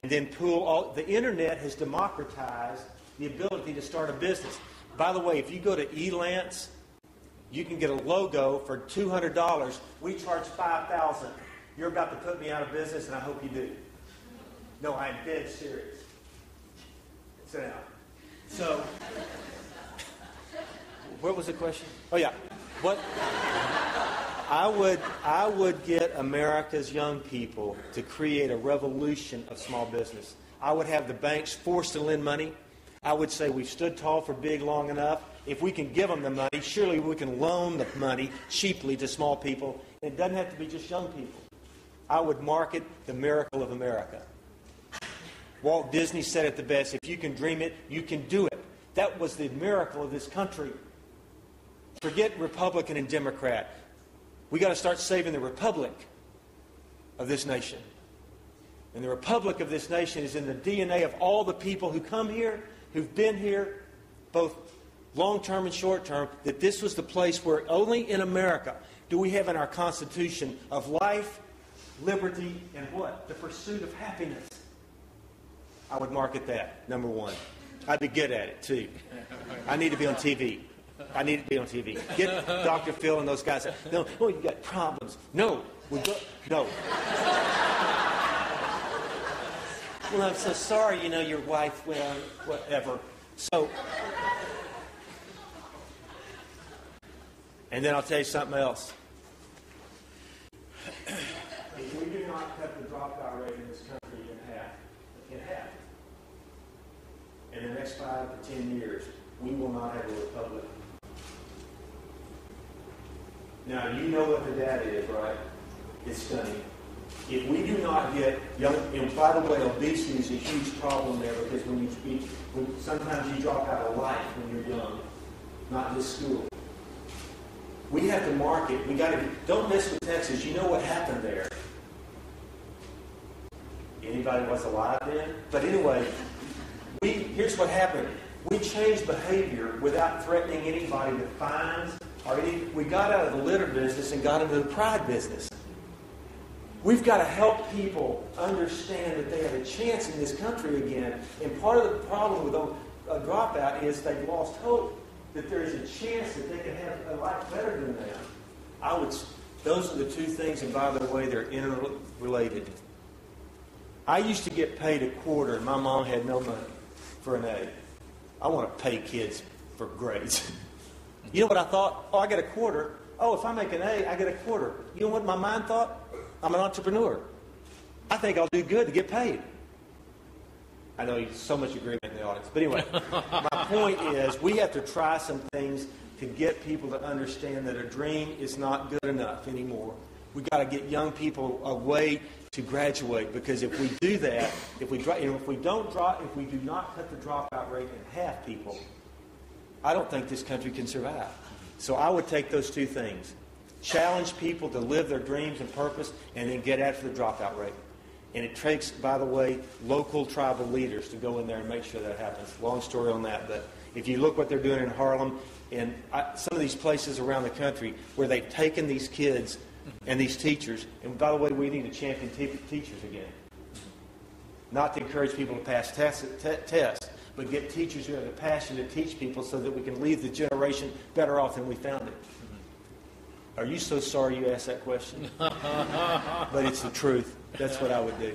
And then the internet has democratized the ability to start a business. By the way, if you go to Elance, you can get a logo for $200. We charge $5,000. You're about to put me out of business, and I hope you do. No, I'm dead serious. Sit down. So, what was the question? Oh, yeah. What? I would get America's young people to create a revolution of small business. I would have the banks forced to lend money. I would say we've stood tall for big long enough. If we can give them the money, surely we can loan the money cheaply to small people. And it doesn't have to be just young people. I would market the miracle of America. Walt Disney said it the best: if you can dream it, you can do it. That was the miracle of this country. Forget Republican and Democrat. We got to start saving the republic of this nation. And the republic of this nation is in the DNA of all the people who come here, who've been here, both long-term and short-term, that this was the place where only in America do we have in our Constitution of life, liberty, and what? The pursuit of happiness. I would market that, number one. I'd be good at it, too. I need to be on TV. I need to be on TV. Get Dr. Phil and those guys. No, you got problems. No. No. Well, I'm so sorry, your wife went on whatever. So, and then I'll tell you something else. If we do not cut the dropout rate in this country in half, in the next 5 to 10 years, we will not have a republic. Now, you know what the data is, right? It's stunning. If we do not get young, and by the way, obesity is a huge problem there, because sometimes you drop out of life when you're young, not just school. We have to market. Don't mess with Texas. You know what happened there. Anybody was alive then? But anyway, here's what happened. We changed behavior without threatening anybody with fines we got out of the litter business and got into the pride business. We've got to help people understand that they have a chance in this country again. And part of the problem with a dropout is they've lost hope that there's a chance that they can have a life better than them. Those are the two things, and by the way, they're interrelated. I used to get paid $0.25, and my mom had no money for an A. I want to pay kids for grades. You know what I thought? I get $0.25. Oh, if I make an A, I get $0.25. You know what my mind thought? I'm an entrepreneur. I think I'll do good to get paid. I know there's so much agreement in the audience. But anyway, my point is we have to try some things to get people to understand that a dream is not good enough anymore. We've got to get young people a way to graduate, because if we do that, if we do not cut the dropout rate in half, people, I don't think this country can survive. So I would take those two things. Challenge people to live their dreams and purpose, and then get after the dropout rate. And it takes, by the way, local tribal leaders to go in there and make sure that happens. Long story on that, but if you look what they're doing in Harlem and some of these places around the country where they've taken these kids and these teachers, and by the way, we need to champion teachers again. Not to encourage people to pass tests, but get teachers who have the passion to teach people so that we can leave the generation better off than we found it. Are you so sorry you asked that question? But it's the truth. That's what I would do.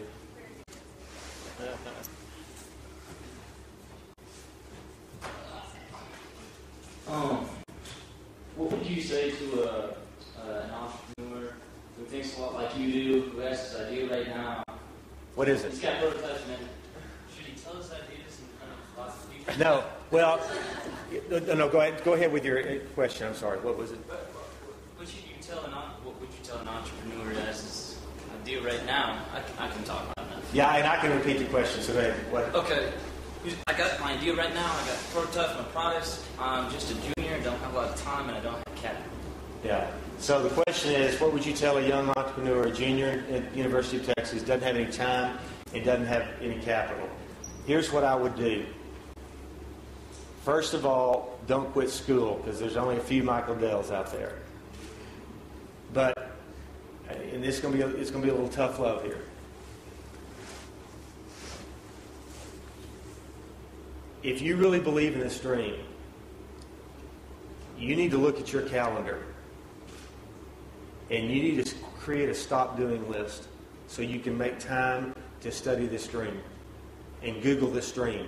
What would you say to an entrepreneur who thinks a lot like you do, who has this idea right now? What is it? He's got prototypes, man. Should he tell us ideas and kind of philosophy? No. Well, no. Go ahead with your question. I'm sorry. What was it? What would you tell an entrepreneur who has this idea right now? I can talk about that. Yeah, and I can repeat the question. So go ahead. What? Okay. I got my idea right now. I got prototypes, my products. I'm just a junior. Don't have a lot of time, and I don't have capital. Yeah. So the question is, what would you tell a young entrepreneur, a junior at the University of Texas, doesn't have any time and doesn't have any capital? Here's what I would do. First of all, don't quit school, because there's only a few Michael Dells out there. But, and it's going to be a little tough love here. If you really believe in this dream, you need to look at your calendar. And you need to create a stop doing list so you can make time to study this dream and Google this dream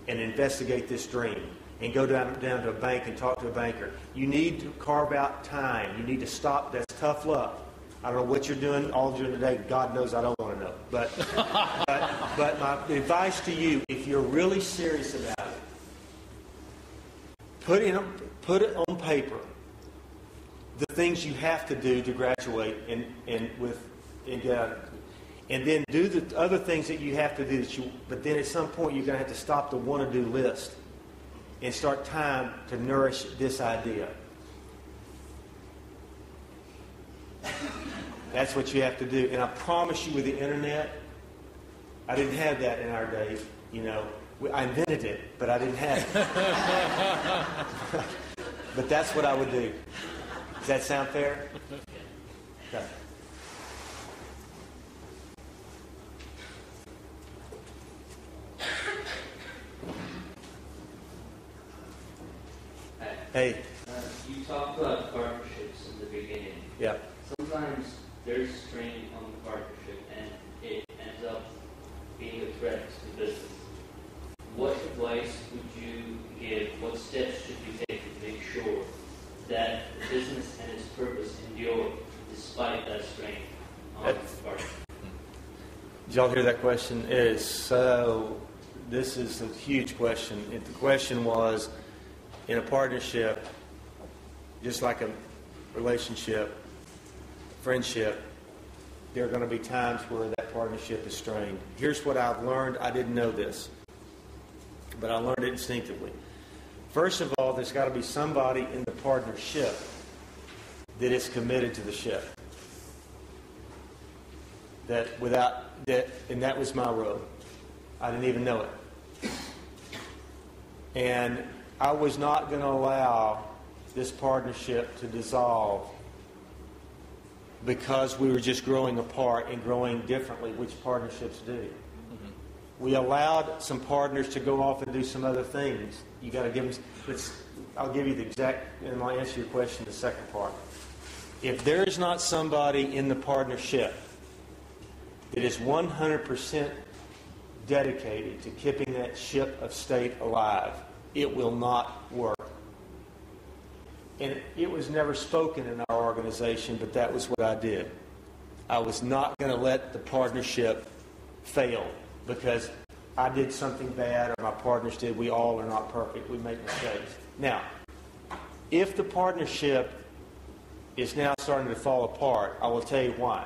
and investigate this dream and go down to a bank and talk to a banker. You need to carve out time. You need to stop. That's tough love. I don't know what you're doing all during the day. God knows I don't want to know. But my advice to you, if you're really serious about it, put it on paper. The things you have to do to graduate and get out, and then do the other things that you have to do. But then at some point you're going to have to stop the want-to-do list and start time to nourish this idea. That's what you have to do. And I promise you, with the internet, I didn't have that in our day. You know, I invented it, but I didn't have it. But that's what I would do. Does that sound fair? Okay. Hey. You talked about partnerships in the beginning. Yeah. Sometimes there's strain on the partnership and it ends up being a threat to business. What advice would you give? What steps should you take to make sure that the business and its purpose endure despite that strain on the partnership? Did y'all hear that question? This is a huge question. The question was, in a partnership, just like a relationship, friendship, there are going to be times where that partnership is strained. Here's what I've learned. I didn't know this, but I learned it instinctively. First of all, there's got to be somebody in the partnership that is committed to the ship. And that was my role. I didn't even know it. And I was not going to allow this partnership to dissolve because we were just growing apart and growing differently, which partnerships do. Mm-hmm. We allowed some partners to go off and do some other things. You got to give them. I'll give you the exact, and I'll answer your question the second part. If there is not somebody in the partnership that is 100% dedicated to keeping that ship of state alive, it will not work. And it was never spoken in our organization, but that was what I did. I was not going to let the partnership fail because I did something bad or my partners did. We all are not perfect. We make mistakes. Now, if the partnership is now starting to fall apart, I will tell you why.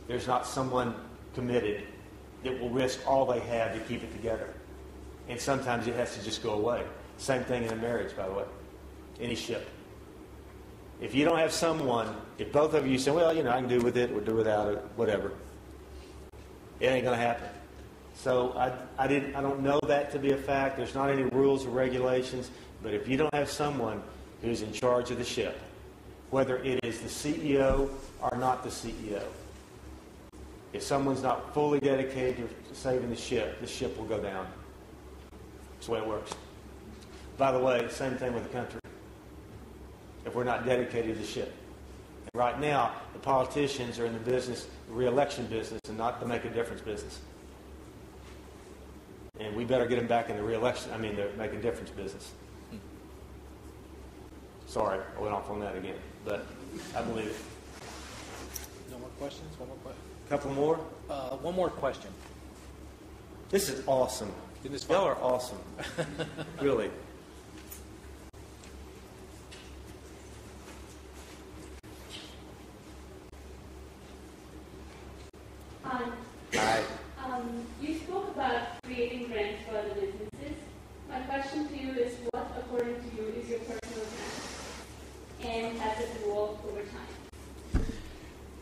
There's not someone committed that will risk all they have to keep it together. And sometimes it has to just go away. Same thing in a marriage, by the way. Any ship. If you don't have someone, if both of you say, well, I can do with it or do without it, whatever, it ain't going to happen. So I don't know that to be a fact. There's not any rules or regulations. But if you don't have someone who's in charge of the ship, whether it is the CEO or not the CEO, if someone's not fully dedicated to saving the ship will go down. That's the way it works. By the way, same thing with the country. If we're not dedicated to the ship. And right now, the politicians are in the business, the re-election business, and not the make a difference business. And we better get them back in the the make a difference business. Sorry, I went off on that again, but I believe it. No more questions? One more question? Couple more? One more question. This is awesome. Y'all are awesome. Really. Hi. You spoke about creating grants for other businesses.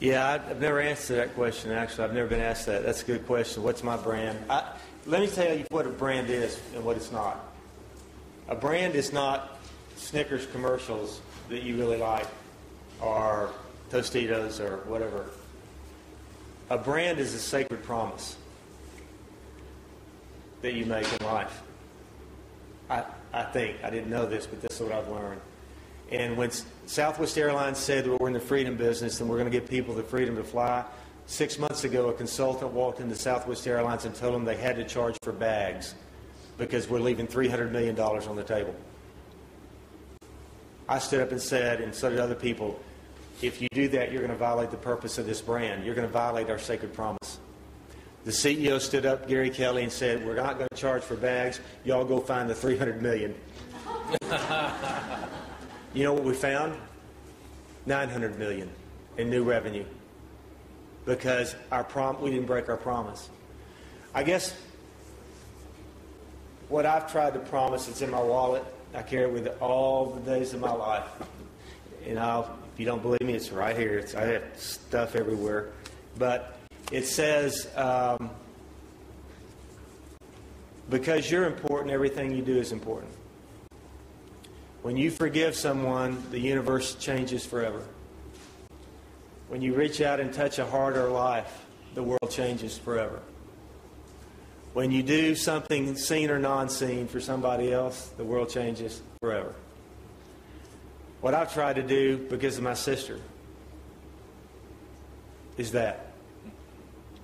Yeah, I've never answered that question, actually. I've never been asked that. That's a good question. What's my brand? Let me tell you what a brand is and what it's not. A brand is not Snickers commercials that you really like or Tostitos or whatever. A brand is a sacred promise that you make in life. I think. I didn't know this, but this is what I've learned. And when Southwest Airlines said that we're in the freedom business and we're going to give people the freedom to fly, 6 months ago a consultant walked into Southwest Airlines and told them they had to charge for bags because we're leaving $300 million on the table. I stood up and said, and so did other people, if you do that, you're going to violate the purpose of this brand. You're going to violate our sacred promise. The CEO stood up, Gary Kelly, and said, we're not going to charge for bags. Y'all go find the $300 million. You know what we found? $900 million in new revenue. Because we didn't break our promise. I guess what I've tried to promise, it's in my wallet. I carry it with it all the days of my life. And if you don't believe me, it's right here. I have stuff everywhere. But it says, because you're important, everything you do is important. When you forgive someone, the universe changes forever. When you reach out and touch a heart or a life, the world changes forever. When you do something seen or non-seen for somebody else, the world changes forever. What I've tried to do, because of my sister, is that.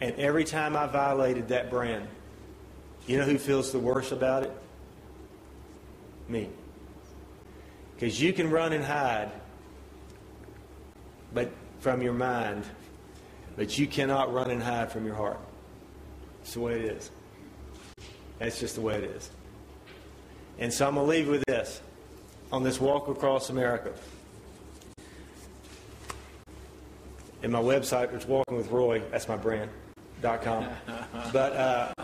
And every time I violated that brand, you know who feels the worst about it? Me. Because you can run and hide from your mind, but you cannot run and hide from your heart. It's the way it is. That's just the way it is. And so I'm going to leave with this. On this walk across America. And my website is Walking with Roy. That's my brand.com. But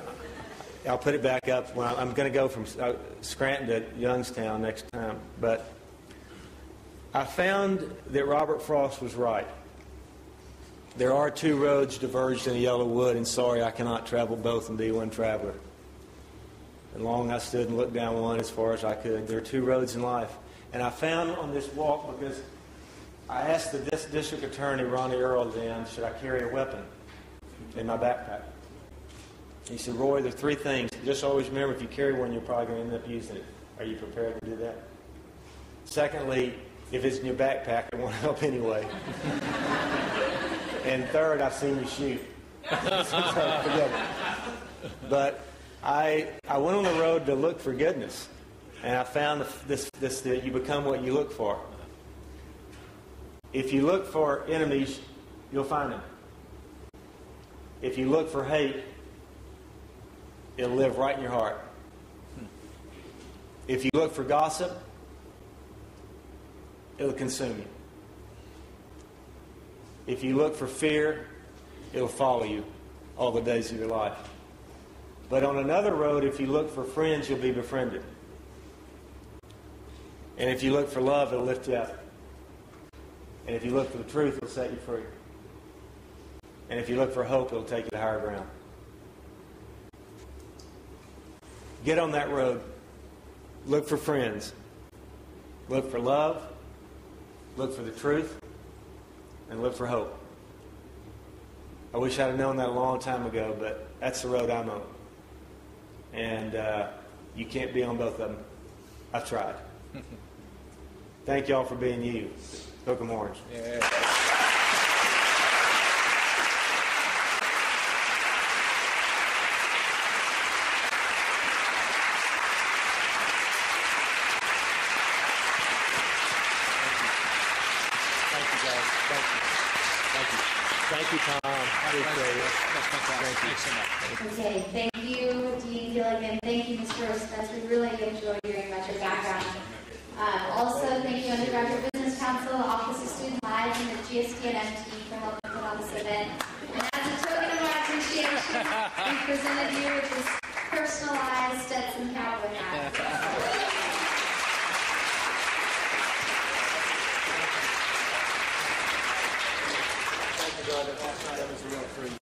I'll put it back up. When I'm going to go from Scranton to Youngstown next time. But I found that Robert Frost was right. There are two roads diverged in a yellow wood, and sorry, I cannot travel both and be one traveler. And long I stood and looked down one as far as I could. There are two roads in life. And I found on this walk, because I asked the district attorney, Ronnie Earl, then, should I carry a weapon in my backpack? He said, Roy, there are three things. Just always remember, if you carry one, you're probably going to end up using it. Are you prepared to do that? Secondly, if it's in your backpack, it won't help anyway. And third, I've seen you shoot. Forget it. But I went on the road to look for goodness. And I found this that you become what you look for. If you look for enemies, you'll find them. If you look for hate, it'll live right in your heart. If you look for gossip, it'll consume you. If you look for fear, it'll follow you all the days of your life. But on another road, if you look for friends, you'll be befriended. And if you look for love, it'll lift you up. And if you look for the truth, it'll set you free. And if you look for hope, it'll take you to higher ground. Get on that road. Look for friends. Look for love. Look for the truth. And look for hope. I wish I'd have known that a long time ago, but that's the road I'm on. And you can't be on both of them. I've tried. Thank y'all for being you. Hook 'em orange. Yeah. Thank you, Tom. Appreciate it. Thank you so much. Okay, thank you, Dean Gilligan. Thank you, Mr. Spence. We really enjoyed hearing about your background. Also, thank you, Undergraduate Business Council, Office of Student Life, and the GSD&M team for helping put on this event. And as a token of our appreciation, we presented you with this personalized Stetson cowboy hat. for